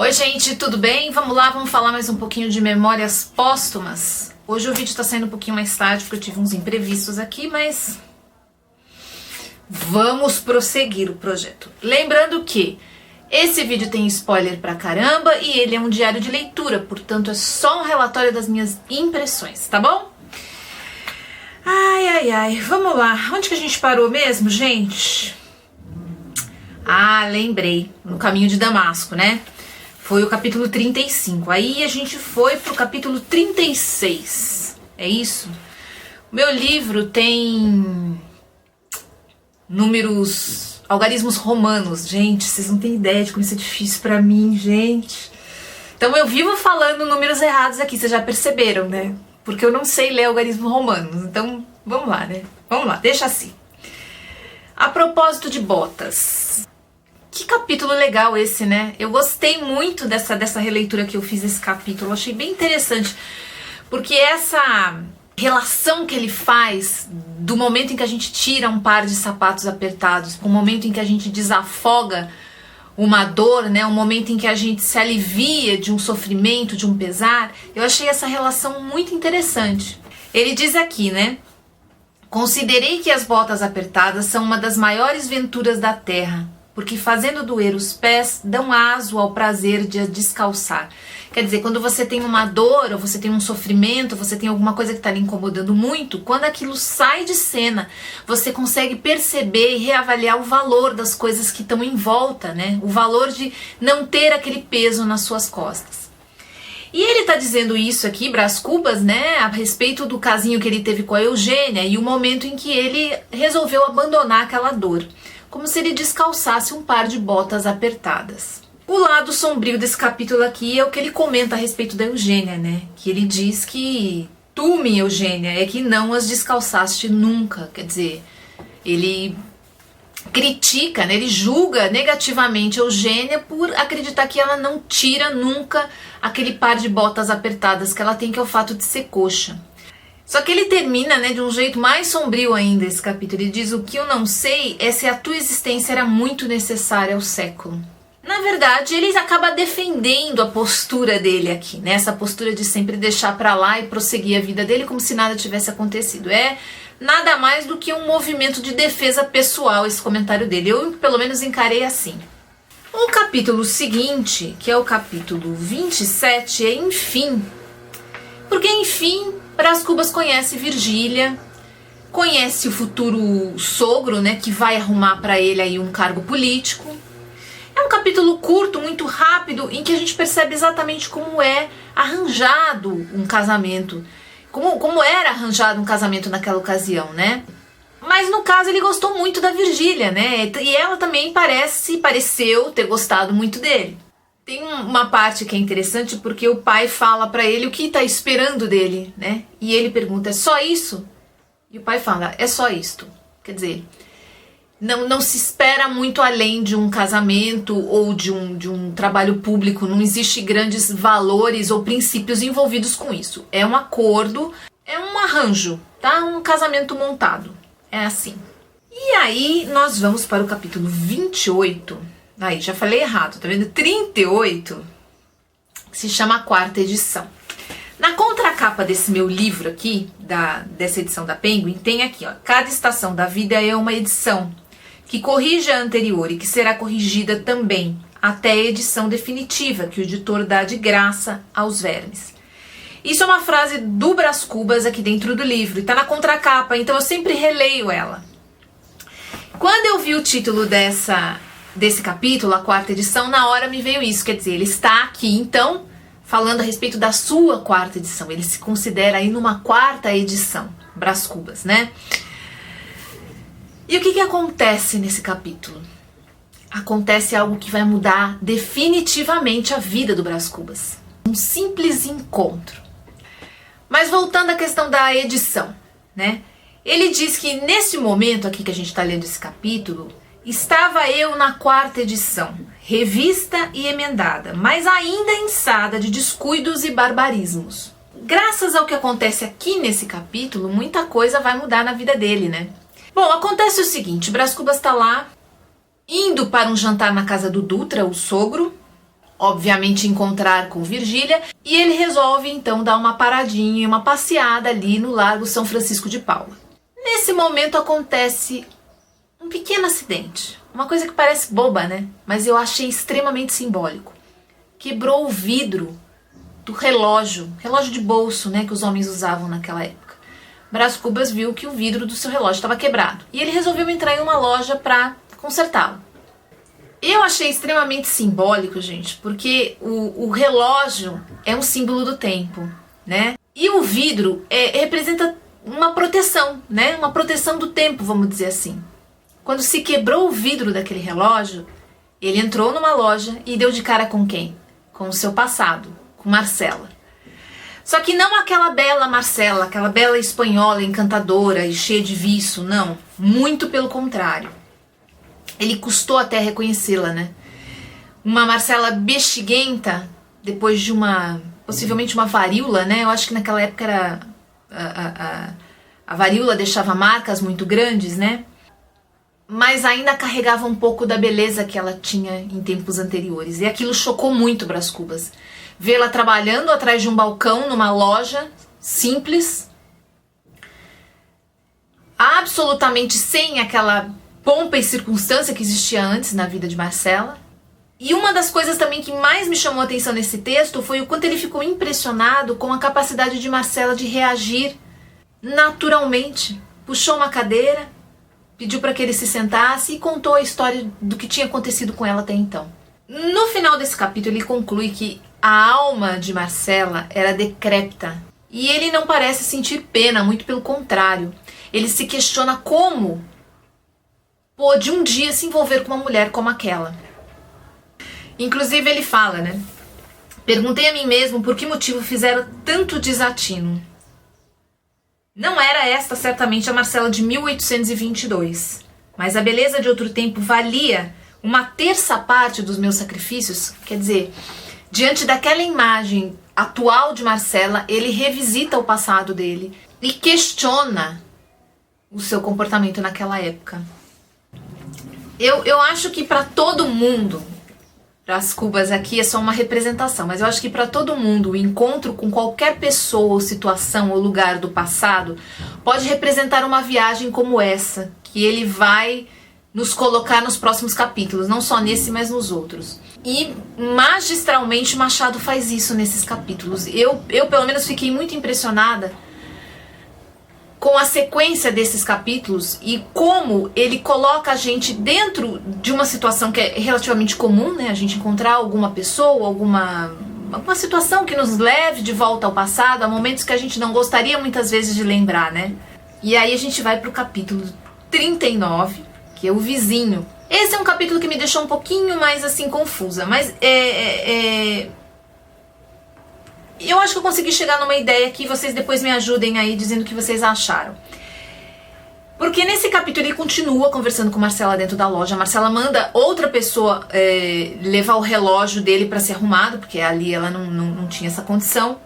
Oi gente, tudo bem? Vamos lá, vamos falar mais um pouquinho de memórias póstumas. Hoje o vídeo tá saindo um pouquinho mais tarde porque eu tive uns imprevistos aqui, mas vamos prosseguir o projeto. Lembrando que esse vídeo tem spoiler pra caramba e ele é um diário de leitura, portanto é só um relatório das minhas impressões, tá bom? Ai, vamos lá. Onde que a gente parou mesmo, gente? Ah, lembrei, no caminho de Damasco, né? Foi o capítulo 35. Aí a gente foi pro capítulo 36. É isso? O meu livro tem números, algarismos romanos. Gente, vocês não têm ideia de como isso é difícil pra mim, gente. Então eu vivo falando números errados aqui, vocês já perceberam, né? Porque eu não sei ler algarismos romanos. Então, vamos lá, né? Vamos lá, deixa assim. A propósito de botas. Que capítulo legal esse, né? Eu gostei muito dessa releitura que eu fiz desse capítulo. Eu achei bem interessante. Porque essa relação que ele faz do momento em que a gente tira um par de sapatos apertados, com o momento em que a gente desafoga uma dor, né? Um momento em que a gente se alivia de um sofrimento, de um pesar. Eu achei essa relação muito interessante. Ele diz aqui, né? Considerei que as botas apertadas são uma das maiores venturas da terra, porque fazendo doer os pés, dão aso ao prazer de a descalçar. Quer dizer, quando você tem uma dor, ou você tem um sofrimento, você tem alguma coisa que está lhe incomodando muito, quando aquilo sai de cena, você consegue perceber e reavaliar o valor das coisas que estão em volta, né? O valor de não ter aquele peso nas suas costas. E ele está dizendo isso aqui, Brás Cubas, né, a respeito do casinho que ele teve com a Eugênia e o momento em que ele resolveu abandonar aquela dor, como se ele descalçasse um par de botas apertadas. O lado sombrio desse capítulo aqui é o que ele comenta a respeito da Eugênia, né? Que ele diz que tu, minha Eugênia, é que não as descalçaste nunca. Quer dizer, ele critica, né? Ele julga negativamente a Eugênia por acreditar que ela não tira nunca aquele par de botas apertadas que ela tem, que é o fato de ser coxa. Só que ele termina, né, de um jeito mais sombrio ainda esse capítulo. Ele diz: o que eu não sei é se a tua existência era muito necessária ao século. Na verdade, ele acaba defendendo a postura dele aqui, né? Essa postura de sempre deixar pra lá e prosseguir a vida dele como se nada tivesse acontecido. É nada mais do que um movimento de defesa pessoal esse comentário dele. Eu, pelo menos, encarei assim. O capítulo seguinte, que é o capítulo 27, é Enfim. Porque, enfim, Brás Cubas conhece Virgília, conhece o futuro sogro, né, que vai arrumar para ele aí um cargo político. É um capítulo curto, muito rápido, em que a gente percebe exatamente como é arranjado um casamento, como era arranjado um casamento naquela ocasião, né? Mas no caso ele gostou muito da Virgília, né? E ela também pareceu ter gostado muito dele. Tem uma parte que é interessante porque o pai fala pra ele o que tá esperando dele, né? E ele pergunta: é só isso? E o pai fala: é só isto. Quer dizer, não se espera muito além de um casamento ou de um trabalho público. Não existe grandes valores ou princípios envolvidos com isso. É um acordo, é um arranjo, tá? Um casamento montado. É assim. E aí nós vamos para o capítulo 28. Aí, já falei errado, tá vendo? 38, que se chama a quarta edição. Na contracapa desse meu livro aqui, dessa edição da Penguin, tem aqui, ó: cada estação da vida é uma edição que corrige a anterior e que será corrigida também até a edição definitiva, que o editor dá de graça aos vermes. Isso é uma frase do Brás Cubas aqui dentro do livro, e tá na contracapa, então eu sempre releio ela. Quando eu vi o título desse capítulo, a quarta edição, na hora me veio isso, quer dizer, ele está aqui, então, falando a respeito da sua quarta edição, ele se considera aí numa quarta edição, Brás Cubas, né? E o que acontece nesse capítulo? Acontece algo que vai mudar definitivamente a vida do Brás Cubas. Um simples encontro. Mas voltando à questão da edição, né? Ele diz que nesse momento aqui que a gente está lendo esse capítulo, estava eu na quarta edição, revista e emendada, mas ainda ensada de descuidos e barbarismos. Graças ao que acontece aqui nesse capítulo, muita coisa vai mudar na vida dele, né? Bom, acontece o seguinte: Brás Cubas está lá, indo para um jantar na casa do Dutra, o sogro. obviamente encontrar com Virgília, e ele resolve então dar uma paradinha, uma passeada ali no Largo São Francisco de Paula. Nesse momento acontece um pequeno acidente, uma coisa que parece boba, né? Mas eu achei extremamente simbólico. Quebrou o vidro do relógio de bolso, né, que os homens usavam naquela época. Brás Cubas viu que o vidro do seu relógio estava quebrado e ele resolveu entrar em uma loja para consertá-lo. Eu achei extremamente simbólico, gente, porque o relógio é um símbolo do tempo, né? E o vidro representa uma proteção, né? Uma proteção do tempo, vamos dizer assim. Quando se quebrou o vidro daquele relógio, ele entrou numa loja e deu de cara com quem? Com o seu passado, com Marcela. Só que não aquela bela Marcela, aquela bela espanhola encantadora e cheia de viço, não. Muito pelo contrário. Ele custou até reconhecê-la, né? Uma Marcela bexiguenta, depois de possivelmente uma varíola, né? Eu acho que naquela época era a varíola deixava marcas muito grandes, né? Mas ainda carregava um pouco da beleza que ela tinha em tempos anteriores. E aquilo chocou muito Brás Cubas. Vê-la trabalhando atrás de um balcão numa loja simples, absolutamente sem aquela pompa e circunstância que existia antes na vida de Marcela. E uma das coisas também que mais me chamou a atenção nesse texto foi o quanto ele ficou impressionado com a capacidade de Marcela de reagir naturalmente. Puxou uma cadeira, pediu para que ele se sentasse e contou a história do que tinha acontecido com ela até então. No final desse capítulo ele conclui que a alma de Marcela era decrépita e ele não parece sentir pena, muito pelo contrário. Ele se questiona como pôde um dia se envolver com uma mulher como aquela. Inclusive ele fala, né? Perguntei a mim mesmo por que motivo fizeram tanto desatino. Não era esta certamente a Marcela de 1822, mas a beleza de outro tempo valia uma terça parte dos meus sacrifícios. Quer dizer, diante daquela imagem atual de Marcela, ele revisita o passado dele e questiona o seu comportamento naquela época. Eu acho que para todo mundo, Brás Cubas aqui é só uma representação, mas eu acho que para todo mundo o encontro com qualquer pessoa ou situação ou lugar do passado pode representar uma viagem como essa, que ele vai nos colocar nos próximos capítulos, não só nesse, mas nos outros. E magistralmente Machado faz isso nesses capítulos. Eu pelo menos fiquei muito impressionada com a sequência desses capítulos e como ele coloca a gente dentro de uma situação que é relativamente comum, né? A gente encontrar alguma pessoa, alguma situação que nos leve de volta ao passado, a momentos que a gente não gostaria muitas vezes de lembrar, né? E aí a gente vai pro capítulo 39, que é o vizinho. Esse é um capítulo que me deixou um pouquinho mais assim confusa, mas eu acho que eu consegui chegar numa ideia que vocês depois me ajudem aí dizendo o que vocês acharam. Porque nesse capítulo ele continua conversando com Marcela dentro da loja. A Marcela manda outra pessoa levar o relógio dele para ser arrumado, porque ali ela não tinha essa condição.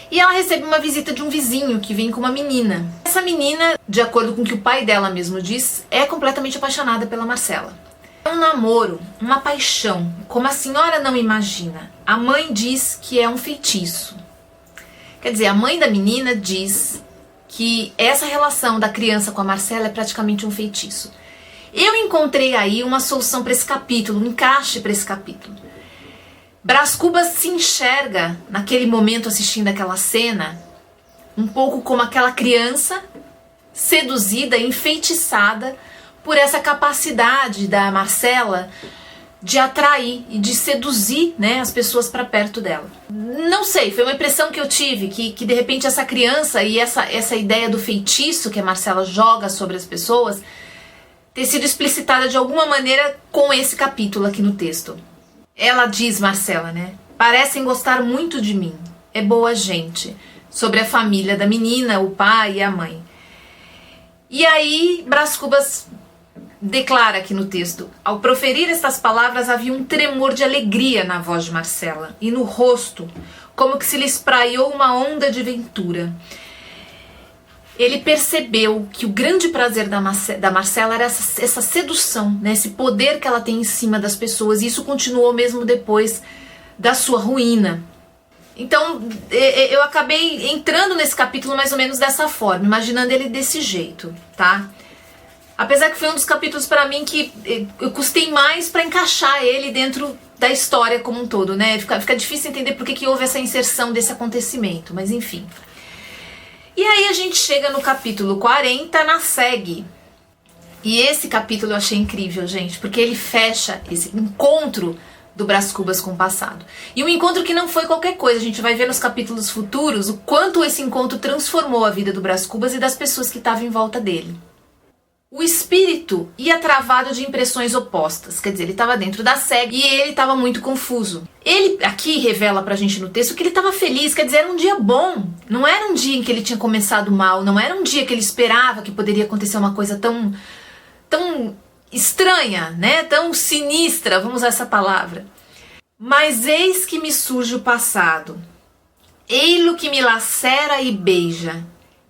E ela recebe uma visita de um vizinho que vem com uma menina. Essa menina, de acordo com o que o pai dela mesmo diz, é completamente apaixonada pela Marcela. É um namoro, uma paixão, como a senhora não imagina. A mãe diz que é um feitiço. Quer dizer, a mãe da menina diz que essa relação da criança com a Marcela é praticamente um feitiço. Eu encontrei aí uma solução para esse capítulo, um encaixe para esse capítulo. Brás Cubas se enxerga naquele momento assistindo aquela cena um pouco como aquela criança seduzida, enfeitiçada por essa capacidade da Marcela de atrair e de seduzir, né, as pessoas para perto dela. Não sei, foi uma impressão que eu tive, que de repente essa criança e essa ideia do feitiço que a Marcela joga sobre as pessoas ter sido explicitada de alguma maneira com esse capítulo aqui no texto. Ela diz, Marcela, né, parecem gostar muito de mim, é boa gente, sobre a família da menina, o pai e a mãe. E aí Brás Cubas declara aqui no texto: ao proferir estas palavras havia um tremor de alegria na voz de Marcela e no rosto, como que se lhe espraiou uma onda de ventura. ele percebeu que o grande prazer da Marcela era essa sedução, né? Esse poder que ela tem em cima das pessoas, e isso continuou mesmo depois da sua ruína. Então eu acabei entrando nesse capítulo mais ou menos dessa forma, imaginando ele desse jeito, tá? Apesar que foi um dos capítulos para mim que eu custei mais para encaixar ele dentro da história como um todo, né? Fica difícil entender por que houve essa inserção desse acontecimento, mas enfim. E aí a gente chega no capítulo 40, na SEG. E esse capítulo eu achei incrível, gente, porque ele fecha esse encontro do Brás Cubas com o passado. E um encontro que não foi qualquer coisa. A gente vai ver nos capítulos futuros o quanto esse encontro transformou a vida do Brás Cubas e das pessoas que estavam em volta dele. O espírito ia travado de impressões opostas, quer dizer, ele estava dentro da SEG e ele estava muito confuso. Ele aqui revela pra gente no texto que ele estava feliz, quer dizer, era um dia bom. Não era um dia em que ele tinha começado mal, não era um dia que ele esperava que poderia acontecer uma coisa tão estranha, né? Tão sinistra, vamos usar essa palavra. Mas eis que me surge o passado, ei-lo que me lacera e beija,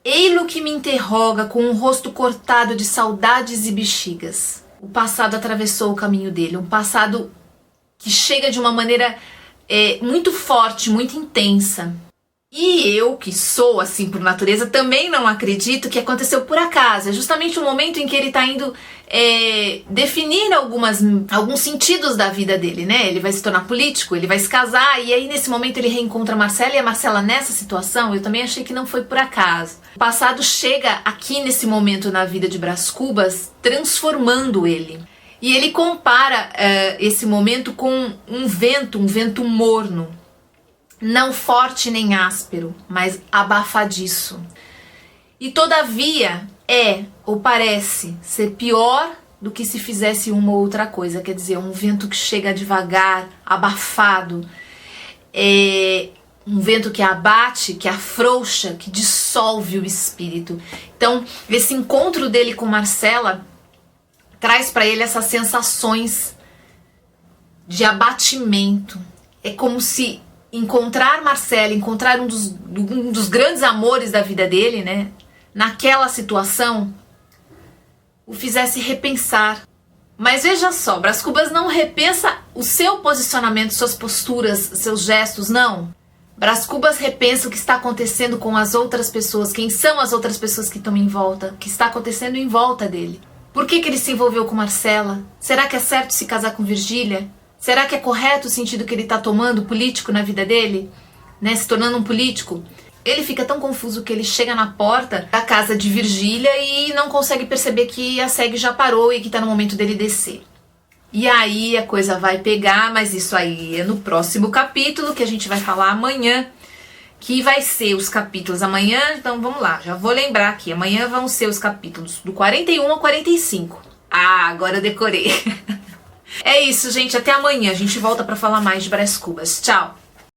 ei-lo que me interroga com um rosto cortado de saudades e bexigas. O passado atravessou o caminho dele, um passado que chega de uma maneira muito forte, muito intensa. E eu, que sou assim por natureza, também não acredito que aconteceu por acaso. É justamente o momento em que ele está indo definir alguns sentidos da vida dele, né? Ele vai se tornar político, ele vai se casar, e aí nesse momento ele reencontra a Marcela, e a Marcela nessa situação, eu também achei que não foi por acaso. O passado chega aqui nesse momento na vida de Brás Cubas, transformando ele. E ele compara esse momento com um vento morno. Não forte nem áspero, mas abafadiço. E todavia ou parece ser pior do que se fizesse uma ou outra coisa. Quer dizer, um vento que chega devagar, abafado. Um vento que abate, que afrouxa, que dissolve o espírito. Então, esse encontro dele com Marcela traz para ele essas sensações de abatimento. É como se encontrar Marcela, encontrar um dos grandes amores da vida dele, né, naquela situação, o fizesse repensar. Mas veja só, Brás Cubas não repensa o seu posicionamento, suas posturas, seus gestos, não. Brás Cubas repensa o que está acontecendo com as outras pessoas, quem são as outras pessoas que estão em volta, o que está acontecendo em volta dele. Por que ele se envolveu com Marcela? Será que é certo se casar com Virgília? Será que é correto o sentido que ele está tomando político na vida dele? Né? Se tornando um político? Ele fica tão confuso que ele chega na porta da casa de Virgília e não consegue perceber que a SEG já parou e que está no momento dele descer. E aí a coisa vai pegar, mas isso aí é no próximo capítulo, que a gente vai falar amanhã, que vai ser os capítulos amanhã. Então vamos lá, já vou lembrar aqui. Amanhã vão ser os capítulos do 41 ao 45. Ah, agora eu decorei. É isso, gente. Até amanhã. A gente volta para falar mais de Brás Cubas. Tchau!